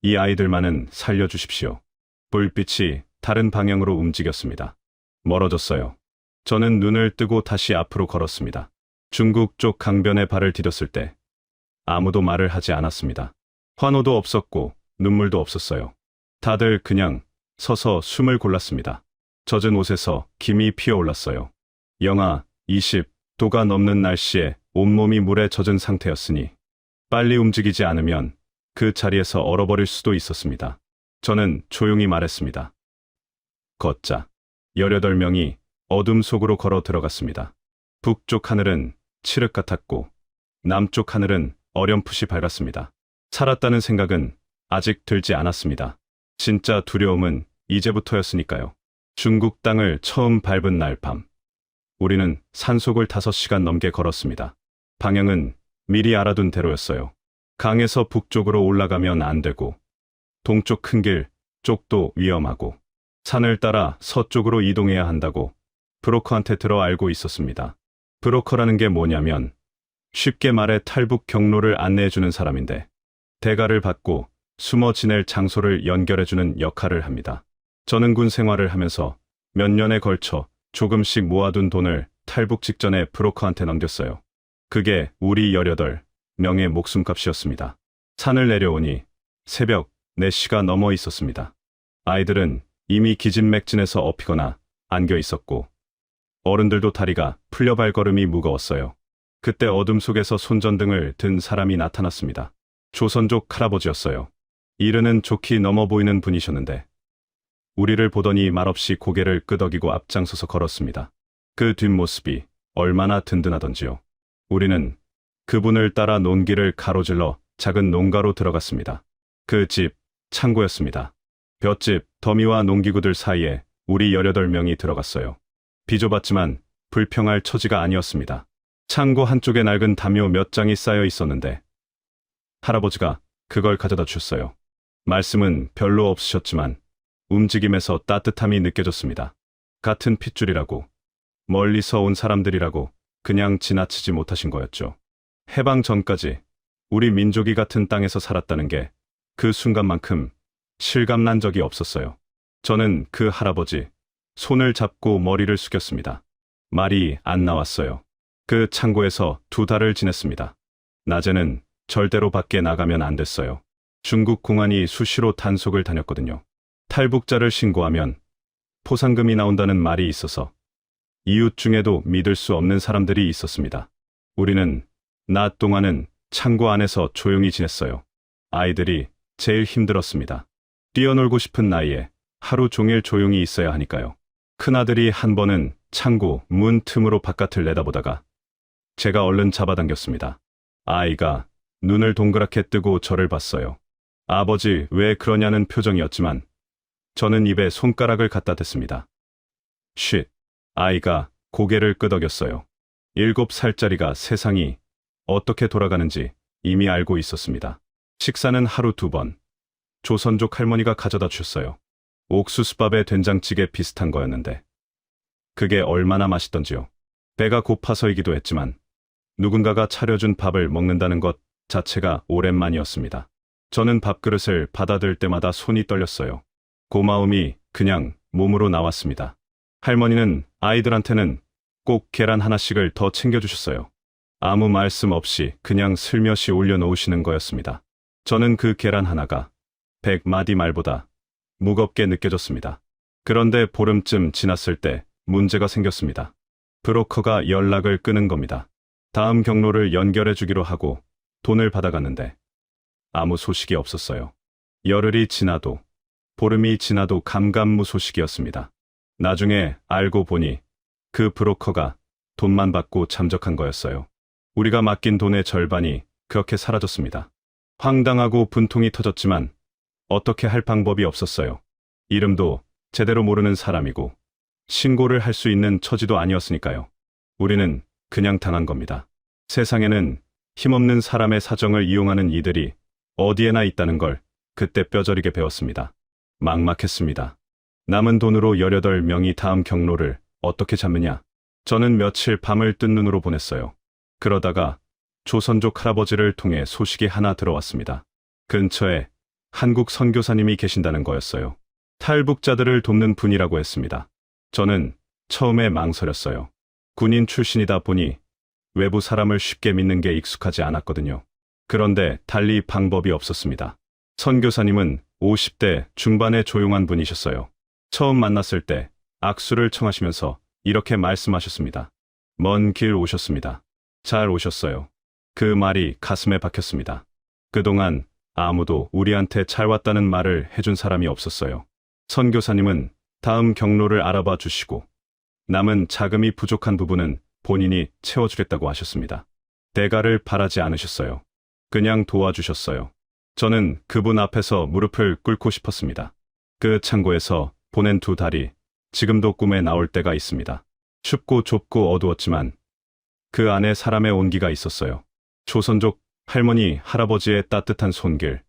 이 아이들만은 살려주십시오. 불빛이 다른 방향으로 움직였습니다. 멀어졌어요. 저는 눈을 뜨고 다시 앞으로 걸었습니다. 중국 쪽 강변에 발을 디뎠을 때 아무도 말을 하지 않았습니다. 환호도 없었고 눈물도 없었어요. 다들 그냥 서서 숨을 골랐습니다. 젖은 옷에서 김이 피어올랐어요. 영하 20도가 넘는 날씨에 온몸이 물에 젖은 상태였으니 빨리 움직이지 않으면 그 자리에서 얼어버릴 수도 있었습니다. 저는 조용히 말했습니다. 걷자. 18명이 어둠 속으로 걸어 들어갔습니다. 북쪽 하늘은 칠흑 같았고 남쪽 하늘은 어렴풋이 밝았습니다. 살았다는 생각은 아직 들지 않았습니다. 진짜 두려움은 이제부터였으니까요. 중국 땅을 처음 밟은 날 밤. 우리는 산속을 5시간 넘게 걸었습니다. 방향은 미리 알아둔 대로였어요. 강에서 북쪽으로 올라가면 안 되고 동쪽 큰 길 쪽도 위험하고 산을 따라 서쪽으로 이동해야 한다고 브로커한테 들어 알고 있었습니다. 브로커라는 게 뭐냐면 쉽게 말해 탈북 경로를 안내해주는 사람인데 대가를 받고 숨어 지낼 장소를 연결해주는 역할을 합니다. 저는 군 생활을 하면서 몇 년에 걸쳐 조금씩 모아둔 돈을 탈북 직전에 브로커한테 넘겼어요. 그게 우리 18명의 목숨값이었습니다. 산을 내려오니 새벽 4시가 넘어 있었습니다. 아이들은 이미 기진맥진해서 엎이거나 안겨 있었고 어른들도 다리가 풀려 발걸음이 무거웠어요. 그때 어둠 속에서 손전등을 든 사람이 나타났습니다. 조선족 할아버지였어요. 이르는 좋게 넘어 보이는 분이셨는데 우리를 보더니 말없이 고개를 끄덕이고 앞장서서 걸었습니다. 그 뒷모습이 얼마나 든든하던지요. 우리는 그분을 따라 논길을 가로질러 작은 농가로 들어갔습니다. 그 집 창고였습니다. 볏짚, 더미와 농기구들 사이에 우리 18명이 들어갔어요. 비좁았지만 불평할 처지가 아니었습니다. 창고 한쪽에 낡은 담요 몇 장이 쌓여 있었는데 할아버지가 그걸 가져다 주셨어요. 말씀은 별로 없으셨지만 움직임에서 따뜻함이 느껴졌습니다. 같은 핏줄이라고, 멀리서 온 사람들이라고 그냥 지나치지 못하신 거였죠. 해방 전까지 우리 민족이 같은 땅에서 살았다는 게 그 순간만큼 실감난 적이 없었어요. 저는 그 할아버지 손을 잡고 머리를 숙였습니다. 말이 안 나왔어요. 그 창고에서 2달을 지냈습니다. 낮에는 절대로 밖에 나가면 안 됐어요. 중국 공안이 수시로 단속을 다녔거든요. 탈북자를 신고하면 포상금이 나온다는 말이 있어서 이웃 중에도 믿을 수 없는 사람들이 있었습니다. 우리는 낮 동안은 창고 안에서 조용히 지냈어요. 아이들이 제일 힘들었습니다. 뛰어놀고 싶은 나이에 하루 종일 조용히 있어야 하니까요. 큰아들이 한 번은 창고 문 틈으로 바깥을 내다보다가 제가 얼른 잡아당겼습니다. 아이가 눈을 동그랗게 뜨고 저를 봤어요. 아버지 왜 그러냐는 표정이었지만 저는 입에 손가락을 갖다 댔습니다. 쉿. 아이가 고개를 끄덕였어요. 7살짜리가 세상이 어떻게 돌아가는지 이미 알고 있었습니다. 식사는 하루 2번. 조선족 할머니가 가져다 주셨어요. 옥수수밥에 된장찌개 비슷한 거였는데 그게 얼마나 맛있던지요. 배가 고파서이기도 했지만 누군가가 차려준 밥을 먹는다는 것 자체가 오랜만이었습니다. 저는 밥그릇을 받아들 때마다 손이 떨렸어요. 고마움이 그냥 몸으로 나왔습니다. 할머니는 아이들한테는 꼭 계란 하나씩을 더 챙겨주셨어요. 아무 말씀 없이 그냥 슬며시 올려놓으시는 거였습니다. 저는 그 계란 하나가 100마디 말보다 무겁게 느껴졌습니다. 그런데 보름쯤 지났을 때 문제가 생겼습니다. 브로커가 연락을 끊은 겁니다. 다음 경로를 연결해 주기로 하고 돈을 받아갔는데 아무 소식이 없었어요. 열흘이 지나도 보름이 지나도 감감무소식이었습니다. 나중에 알고 보니 그 브로커가 돈만 받고 잠적한 거였어요. 우리가 맡긴 돈의 절반이 그렇게 사라졌습니다. 황당하고 분통이 터졌지만 어떻게 할 방법이 없었어요. 이름도 제대로 모르는 사람이고 신고를 할 수 있는 처지도 아니었으니까요. 우리는 그냥 당한 겁니다. 세상에는 힘없는 사람의 사정을 이용하는 이들이 어디에나 있다는 걸 그때 뼈저리게 배웠습니다. 막막했습니다. 남은 돈으로 18명이 다음 경로를 어떻게 잡느냐. 저는 며칠 밤을 뜬 눈으로 보냈어요. 그러다가 조선족 할아버지를 통해 소식이 하나 들어왔습니다. 근처에 한국 선교사님이 계신다는 거였어요. 탈북자들을 돕는 분이라고 했습니다. 저는 처음에 망설였어요. 군인 출신이다 보니 외부 사람을 쉽게 믿는 게 익숙하지 않았거든요. 그런데 달리 방법이 없었습니다. 선교사님은 50대 중반의 조용한 분이셨어요. 처음 만났을 때 악수를 청하시면서 이렇게 말씀하셨습니다. 먼 길 오셨습니다. 잘 오셨어요. 그 말이 가슴에 박혔습니다. 그동안 아무도 우리한테 잘 왔다는 말을 해준 사람이 없었어요. 선교사님은 다음 경로를 알아봐 주시고 남은 자금이 부족한 부분은 본인이 채워주겠다고 하셨습니다. 대가를 바라지 않으셨어요. 그냥 도와주셨어요. 저는 그분 앞에서 무릎을 꿇고 싶었습니다. 그 창고에서 보낸 2달이 지금도 꿈에 나올 때가 있습니다. 춥고 좁고 어두웠지만 그 안에 사람의 온기가 있었어요. 조선족 할머니, 할아버지의 따뜻한 손길,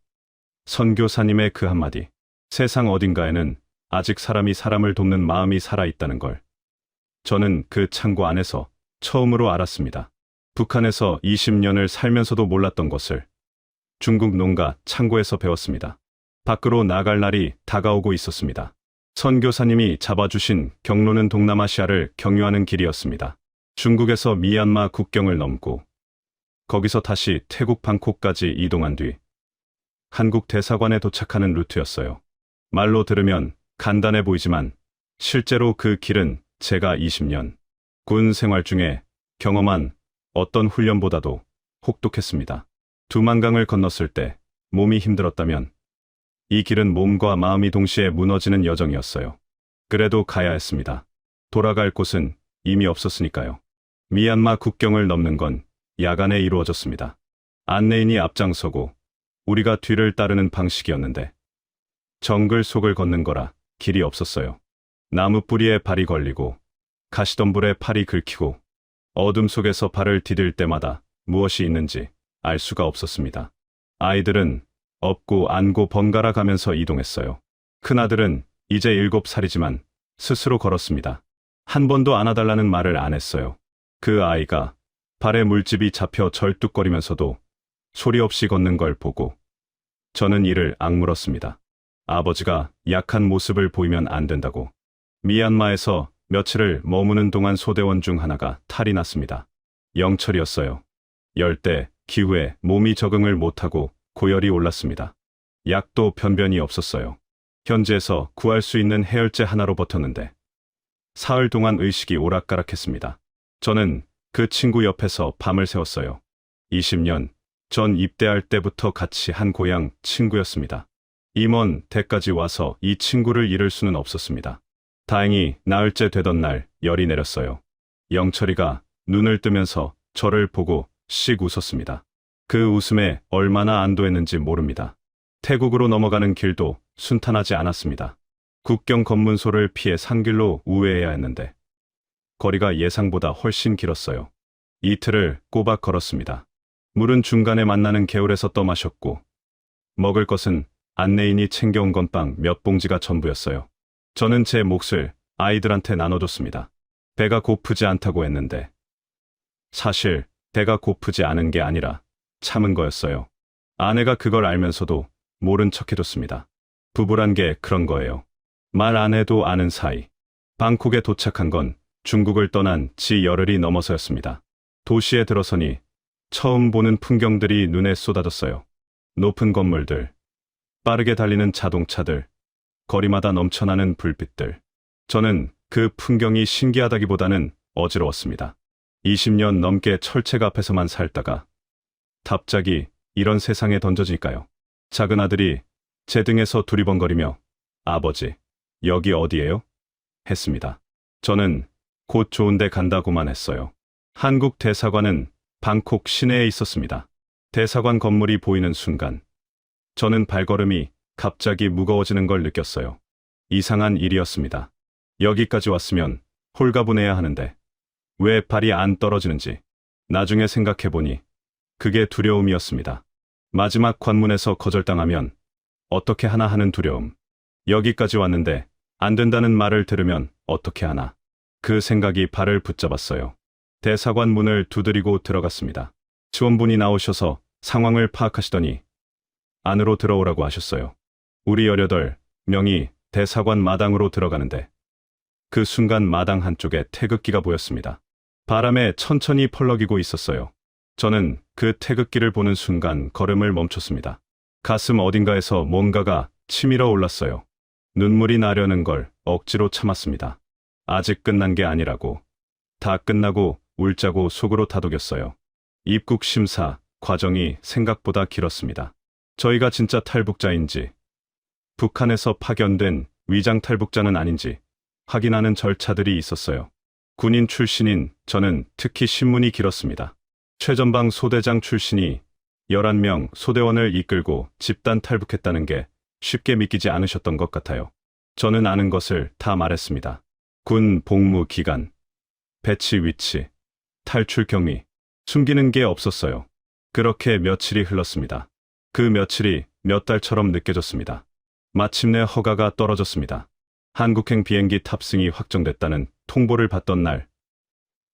선교사님의 그 한마디. 세상 어딘가에는 아직 사람이 사람을 돕는 마음이 살아있다는 걸 저는 그 창고 안에서 처음으로 알았습니다. 북한에서 20년을 살면서도 몰랐던 것을 중국 농가 창고에서 배웠습니다. 밖으로 나갈 날이 다가오고 있었습니다. 선교사님이 잡아주신 경로는 동남아시아를 경유하는 길이었습니다. 중국에서 미얀마 국경을 넘고 거기서 다시 태국 방콕까지 이동한 뒤 한국 대사관에 도착하는 루트였어요. 말로 들으면 간단해 보이지만 실제로 그 길은 제가 20년 군 생활 중에 경험한 어떤 훈련보다도 혹독했습니다. 두만강을 건넜을 때 몸이 힘들었다면 이 길은 몸과 마음이 동시에 무너지는 여정이었어요. 그래도 가야 했습니다. 돌아갈 곳은 이미 없었으니까요. 미얀마 국경을 넘는 건 야간에 이루어졌습니다. 안내인이 앞장서고 우리가 뒤를 따르는 방식이었는데 정글 속을 걷는 거라 길이 없었어요. 나무 뿌리에 발이 걸리고 가시덤불에 팔이 긁히고 어둠 속에서 발을 디딜 때마다 무엇이 있는지 알 수가 없었습니다. 아이들은 업고 안고 번갈아 가면서 이동했어요. 큰아들은 이제 7살이지만 스스로 걸었습니다. 한 번도 안아달라는 말을 안 했어요. 그 아이가 발에 물집이 잡혀 절뚝거리면서도 소리 없이 걷는 걸 보고 저는 이를 악물었습니다. 아버지가 약한 모습을 보이면 안 된다고. 미얀마에서 며칠을 머무는 동안 소대원 중 하나가 탈이 났습니다. 영철이었어요. 열대 기후에 몸이 적응을 못하고 고열이 올랐습니다. 약도 변변이 없었어요. 현지에서 구할 수 있는 해열제 하나로 버텼는데 사흘 동안 의식이 오락가락했습니다. 저는 그 친구 옆에서 밤을 새웠어요. 20년 전 입대할 때부터 같이 한 고향 친구였습니다. 이 먼 데까지 와서 이 친구를 잃을 수는 없었습니다. 다행히 나흘째 되던 날 열이 내렸어요. 영철이가 눈을 뜨면서 저를 보고 씩 웃었습니다. 그 웃음에 얼마나 안도했는지 모릅니다. 태국으로 넘어가는 길도 순탄하지 않았습니다. 국경 검문소를 피해 산길로 우회해야 했는데 거리가 예상보다 훨씬 길었어요. 이틀을 꼬박 걸었습니다. 물은 중간에 만나는 개울에서 떠마셨고 먹을 것은 안내인이 챙겨온 건빵 몇 봉지가 전부였어요. 저는 제 몫을 아이들한테 나눠줬습니다. 배가 고프지 않다고 했는데 사실 배가 고프지 않은 게 아니라 참은 거였어요. 아내가 그걸 알면서도 모른 척 해줬습니다. 부부란 게 그런 거예요. 말 안 해도 아는 사이. 방콕에 도착한 건 중국을 떠난 지 열흘이 넘어서였습니다. 도시에 들어서니 처음 보는 풍경들이 눈에 쏟아졌어요. 높은 건물들, 빠르게 달리는 자동차들, 거리마다 넘쳐나는 불빛들. 저는 그 풍경이 신기하다기보다는 어지러웠습니다. 20년 넘게 철책 앞에서만 살다가 갑자기 이런 세상에 던져질까요? 작은 아들이 제 등에서 두리번거리며 아버지, 여기 어디예요? 했습니다. 저는 곧 좋은 데 간다고만 했어요. 한국 대사관은 방콕 시내에 있었습니다. 대사관 건물이 보이는 순간 저는 발걸음이 갑자기 무거워지는 걸 느꼈어요. 이상한 일이었습니다. 여기까지 왔으면 홀가분해야 하는데 왜 발이 안 떨어지는지 나중에 생각해보니 그게 두려움이었습니다. 마지막 관문에서 거절당하면 어떻게 하나 하는 두려움. 여기까지 왔는데 안 된다는 말을 들으면 어떻게 하나. 그 생각이 발을 붙잡았어요. 대사관 문을 두드리고 들어갔습니다. 지원분이 나오셔서 상황을 파악하시더니 안으로 들어오라고 하셨어요. 우리 18명이 대사관 마당으로 들어가는데 그 순간 마당 한쪽에 태극기가 보였습니다. 바람에 천천히 펄럭이고 있었어요. 저는 그 태극기를 보는 순간 걸음을 멈췄습니다. 가슴 어딘가에서 뭔가가 치밀어 올랐어요. 눈물이 나려는 걸 억지로 참았습니다. 아직 끝난 게 아니라고. 다 끝나고 울자고 속으로 다독였어요. 입국 심사 과정이 생각보다 길었습니다. 저희가 진짜 탈북자인지, 북한에서 파견된 위장 탈북자는 아닌지 확인하는 절차들이 있었어요. 군인 출신인 저는 특히 신문이 길었습니다. 최전방 소대장 출신이 11명 소대원을 이끌고 집단 탈북했다는 게 쉽게 믿기지 않으셨던 것 같아요. 저는 아는 것을 다 말했습니다. 군 복무 기간, 배치 위치, 탈출 경위, 숨기는 게 없었어요. 그렇게 며칠이 흘렀습니다. 그 며칠이 몇 달처럼 느껴졌습니다. 마침내 허가가 떨어졌습니다. 한국행 비행기 탑승이 확정됐다는 통보를 받던 날,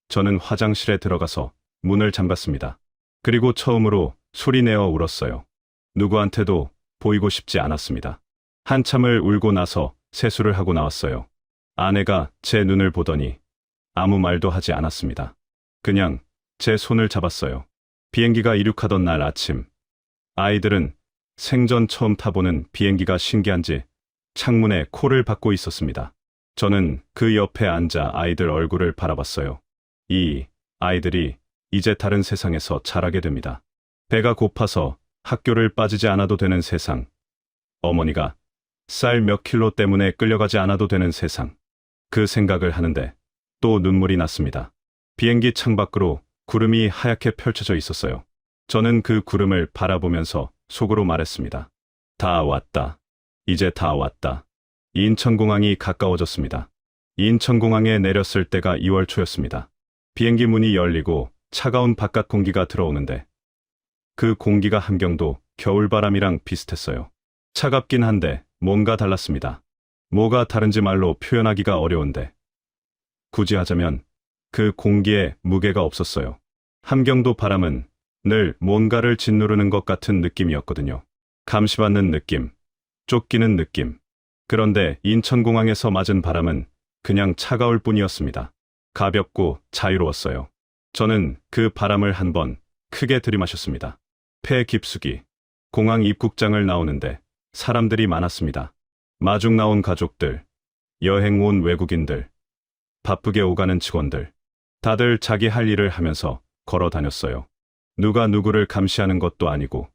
저는 화장실에 들어가서 문을 잠갔습니다. 그리고 처음으로 소리내어 울었어요. 누구한테도 보이고 싶지 않았습니다. 한참을 울고 나서 세수를 하고 나왔어요. 아내가 제 눈을 보더니 아무 말도 하지 않았습니다. 그냥 제 손을 잡았어요. 비행기가 이륙하던 날 아침, 아이들은 생전 처음 타보는 비행기가 신기한지 창문에 코를 박고 있었습니다. 저는 그 옆에 앉아 아이들 얼굴을 바라봤어요. 이 아이들이 이제 다른 세상에서 자라게 됩니다. 배가 고파서 학교를 빠지지 않아도 되는 세상. 어머니가 쌀 몇 킬로 때문에 끌려가지 않아도 되는 세상. 그 생각을 하는데 또 눈물이 났습니다. 비행기 창밖으로 구름이 하얗게 펼쳐져 있었어요. 저는 그 구름을 바라보면서 속으로 말했습니다. 다 왔다. 이제 다 왔다. 인천공항이 가까워졌습니다. 인천공항에 내렸을 때가 2월 초였습니다. 비행기 문이 열리고 차가운 바깥 공기가 들어오는데 그 공기가 함경도 겨울바람이랑 비슷했어요. 차갑긴 한데 뭔가 달랐습니다. 뭐가 다른지 말로 표현하기가 어려운데 굳이 하자면 그 공기에 무게가 없었어요. 함경도 바람은 늘 뭔가를 짓누르는 것 같은 느낌이었거든요. 감시받는 느낌, 쫓기는 느낌. 그런데 인천공항에서 맞은 바람은 그냥 차가울 뿐이었습니다. 가볍고 자유로웠어요. 저는 그 바람을 한번 크게 들이마셨습니다. 폐 깊숙이. 공항 입국장을 나오는데 사람들이 많았습니다. 마중 나온 가족들, 여행 온 외국인들, 바쁘게 오가는 직원들. 다들 자기 할 일을 하면서 걸어 다녔어요. 누가 누구를 감시하는 것도 아니고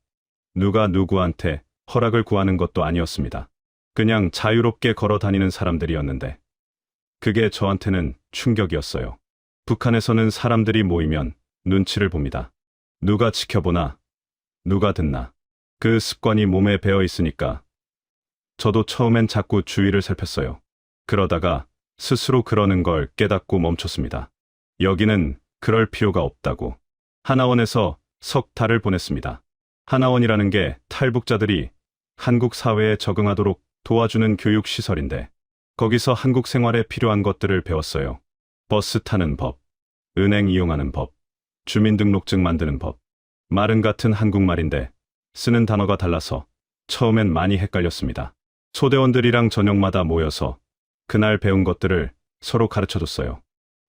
누가 누구한테 허락을 구하는 것도 아니었습니다. 그냥 자유롭게 걸어 다니는 사람들이었는데 그게 저한테는 충격이었어요. 북한에서는 사람들이 모이면 눈치를 봅니다. 누가 지켜보나, 누가 듣나. 그 습관이 몸에 배어 있으니까 저도 처음엔 자꾸 주위를 살폈어요. 그러다가 스스로 그러는 걸 깨닫고 멈췄습니다. 여기는 그럴 필요가 없다고. 하나원에서 석 달을 보냈습니다. 하나원이라는 게 탈북자들이 한국 사회에 적응하도록 도와주는 교육시설인데 거기서 한국 생활에 필요한 것들을 배웠어요. 버스 타는 법, 은행 이용하는 법, 주민등록증 만드는 법. 말은 같은 한국말인데 쓰는 단어가 달라서 처음엔 많이 헷갈렸습니다. 소대원들이랑 저녁마다 모여서 그날 배운 것들을 서로 가르쳐줬어요.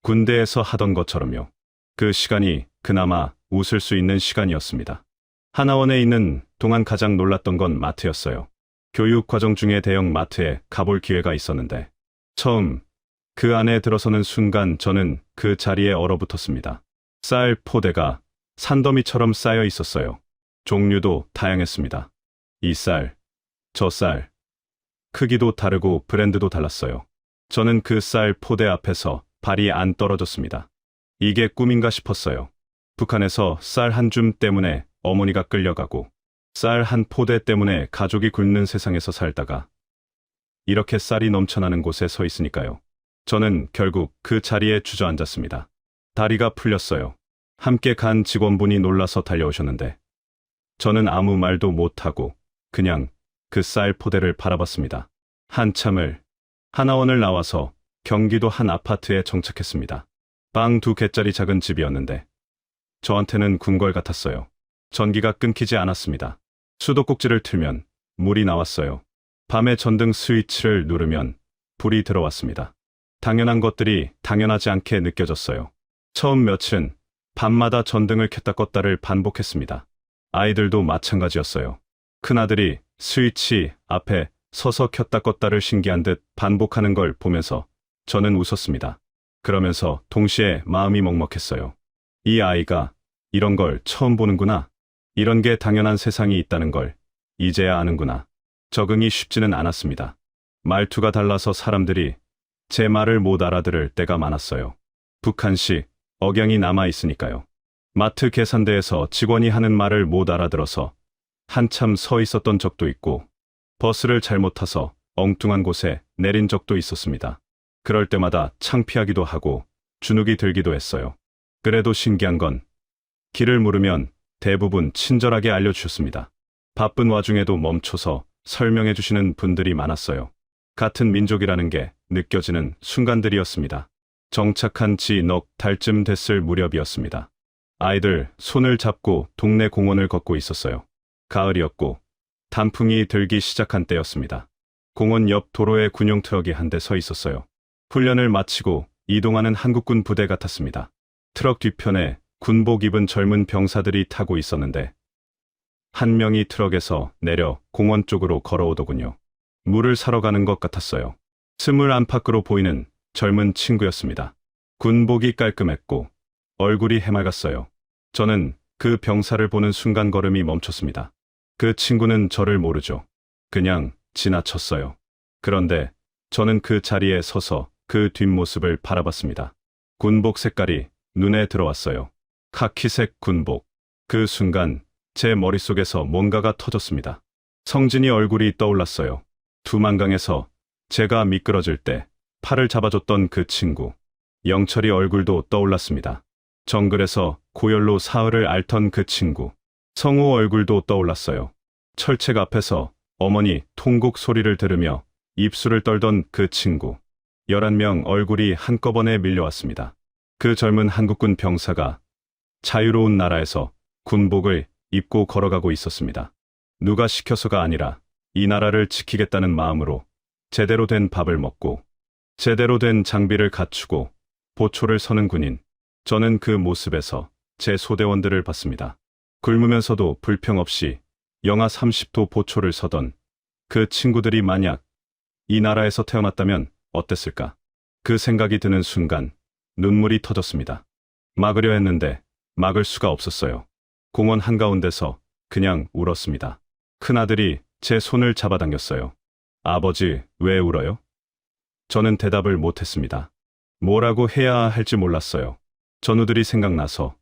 군대에서 하던 것처럼요. 그 시간이 그나마 웃을 수 있는 시간이었습니다. 하나원에 있는 동안 가장 놀랐던 건 마트였어요. 교육 과정 중에 대형 마트에 가볼 기회가 있었는데 처음 그 안에 들어서는 순간 저는 그 자리에 얼어붙었습니다. 쌀 포대가 산더미처럼 쌓여 있었어요. 종류도 다양했습니다. 이 쌀, 저 쌀. 크기도 다르고 브랜드도 달랐어요. 저는 그 쌀 포대 앞에서 발이 안 떨어졌습니다. 이게 꿈인가 싶었어요. 북한에서 쌀 한 줌 때문에 어머니가 끌려가고 쌀 한 포대 때문에 가족이 굶는 세상에서 살다가 이렇게 쌀이 넘쳐나는 곳에 서 있으니까요. 저는 결국 그 자리에 주저앉았습니다. 다리가 풀렸어요. 함께 간 직원분이 놀라서 달려오셨는데 저는 아무 말도 못하고 그냥 그 쌀 포대를 바라봤습니다. 한참을 하나원을 나와서 경기도 한 아파트에 정착했습니다. 방 2개짜리 작은 집이었는데 저한테는 궁궐 같았어요. 전기가 끊기지 않았습니다. 수도꼭지를 틀면 물이 나왔어요. 밤에 전등 스위치를 누르면 불이 들어왔습니다. 당연한 것들이 당연하지 않게 느껴졌어요. 처음 며칠은 밤마다 전등을 켰다 껐다를 반복했습니다. 아이들도 마찬가지였어요. 큰아들이 스위치 앞에 서서 켰다 껐다를 신기한 듯 반복하는 걸 보면서 저는 웃었습니다. 그러면서 동시에 마음이 먹먹했어요. 이 아이가 이런 걸 처음 보는구나. 이런 게 당연한 세상이 있다는 걸 이제야 아는구나. 적응이 쉽지는 않았습니다. 말투가 달라서 사람들이 제 말을 못 알아들을 때가 많았어요. 북한식 억양이 남아있으니까요. 마트 계산대에서 직원이 하는 말을 못 알아들어서 한참 서 있었던 적도 있고 버스를 잘못 타서 엉뚱한 곳에 내린 적도 있었습니다. 그럴 때마다 창피하기도 하고 주눅이 들기도 했어요. 그래도 신기한 건 길을 물으면 대부분 친절하게 알려주셨습니다. 바쁜 와중에도 멈춰서 설명해 주시는 분들이 많았어요. 같은 민족이라는 게 느껴지는 순간들이었습니다. 정착한 지 넉 달쯤 됐을 무렵이었습니다. 아이들 손을 잡고 동네 공원을 걷고 있었어요. 가을이었고 단풍이 들기 시작한 때였습니다. 공원 옆 도로에 군용 트럭이 한 대 서 있었어요. 훈련을 마치고 이동하는 한국군 부대 같았습니다. 트럭 뒤편에 군복 입은 젊은 병사들이 타고 있었는데 한 명이 트럭에서 내려 공원 쪽으로 걸어오더군요. 물을 사러 가는 것 같았어요. 20 안팎으로 보이는 젊은 친구였습니다. 군복이 깔끔했고 얼굴이 해맑았어요. 저는 그 병사를 보는 순간 걸음이 멈췄습니다. 그 친구는 저를 모르죠. 그냥 지나쳤어요. 그런데 저는 그 자리에 서서 그 뒷모습을 바라봤습니다. 군복 색깔이 눈에 들어왔어요. 카키색 군복. 그 순간 제 머릿속에서 뭔가가 터졌습니다. 성진이 얼굴이 떠올랐어요. 두만강에서 제가 미끄러질 때 팔을 잡아줬던 그 친구. 영철이 얼굴도 떠올랐습니다. 정글에서 고열로 사흘을 앓던 그 친구. 성우 얼굴도 떠올랐어요. 철책 앞에서 어머니 통곡 소리를 들으며 입술을 떨던 그 친구. 11명 얼굴이 한꺼번에 밀려왔습니다. 그 젊은 한국군 병사가 자유로운 나라에서 군복을 입고 걸어가고 있었습니다. 누가 시켜서가 아니라 이 나라를 지키겠다는 마음으로 제대로 된 밥을 먹고 제대로 된 장비를 갖추고 보초를 서는 군인. 저는 그 모습에서 제 소대원들을 봤습니다. 굶으면서도 불평 없이 영하 30도 보초를 서던 그 친구들이 만약 이 나라에서 태어났다면 어땠을까? 그 생각이 드는 순간 눈물이 터졌습니다. 막으려 했는데 막을 수가 없었어요. 공원 한가운데서 그냥 울었습니다. 큰아들이 제 손을 잡아당겼어요. 아버지, 왜 울어요? 저는 대답을 못했습니다. 뭐라고 해야 할지 몰랐어요. 전우들이 생각나서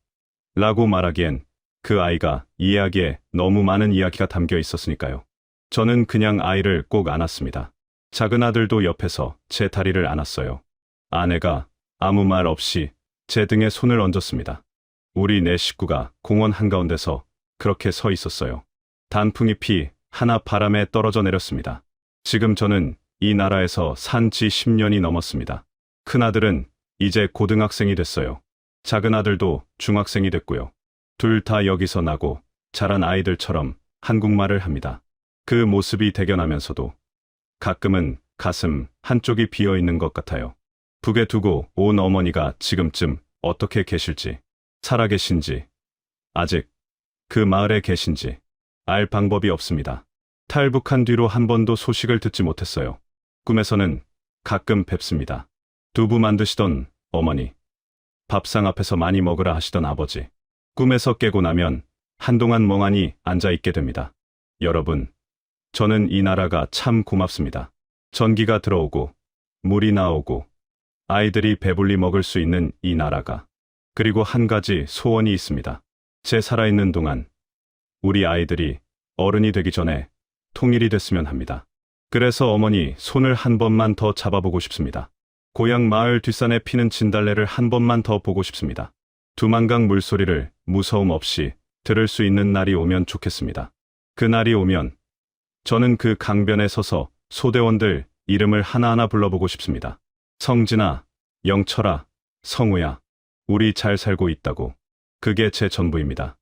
라고 말하기엔 그 아이가 이야기에 너무 많은 이야기가 담겨 있었으니까요. 저는 그냥 아이를 꼭 안았습니다. 작은 아들도 옆에서 제 다리를 안았어요. 아내가 아무 말 없이 제 등에 손을 얹었습니다. 우리 네 식구가 공원 한가운데서 그렇게 서 있었어요. 단풍잎이 하나 바람에 떨어져 내렸습니다. 지금 저는 이 나라에서 산 지 10년이 넘었습니다. 큰아들은 이제 고등학생이 됐어요. 작은 아들도 중학생이 됐고요. 둘 다 여기서 나고 자란 아이들처럼 한국말을 합니다. 그 모습이 대견하면서도 가끔은 가슴 한쪽이 비어 있는 것 같아요. 북에 두고 온 어머니가 지금쯤 어떻게 계실지, 살아계신지, 아직 그 마을에 계신지 알 방법이 없습니다. 탈북한 뒤로 한 번도 소식을 듣지 못했어요. 꿈에서는 가끔 뵙습니다. 두부 만드시던 어머니, 밥상 앞에서 많이 먹으라 하시던 아버지. 꿈에서 깨고 나면 한동안 멍하니 앉아 있게 됩니다. 여러분, 저는 이 나라가 참 고맙습니다. 전기가 들어오고, 물이 나오고, 아이들이 배불리 먹을 수 있는 이 나라가. 그리고 한 가지 소원이 있습니다. 제 살아있는 동안 우리 아이들이 어른이 되기 전에 통일이 됐으면 합니다. 그래서 어머니 손을 한 번만 더 잡아보고 싶습니다. 고향 마을 뒷산에 피는 진달래를 한 번만 더 보고 싶습니다. 두만강 물소리를 무서움 없이 들을 수 있는 날이 오면 좋겠습니다. 그 날이 오면 저는 그 강변에 서서 소대원들 이름을 하나하나 불러보고 싶습니다. 성진아, 영철아, 성우야, 우리 잘 살고 있다고. 그게 제 전부입니다.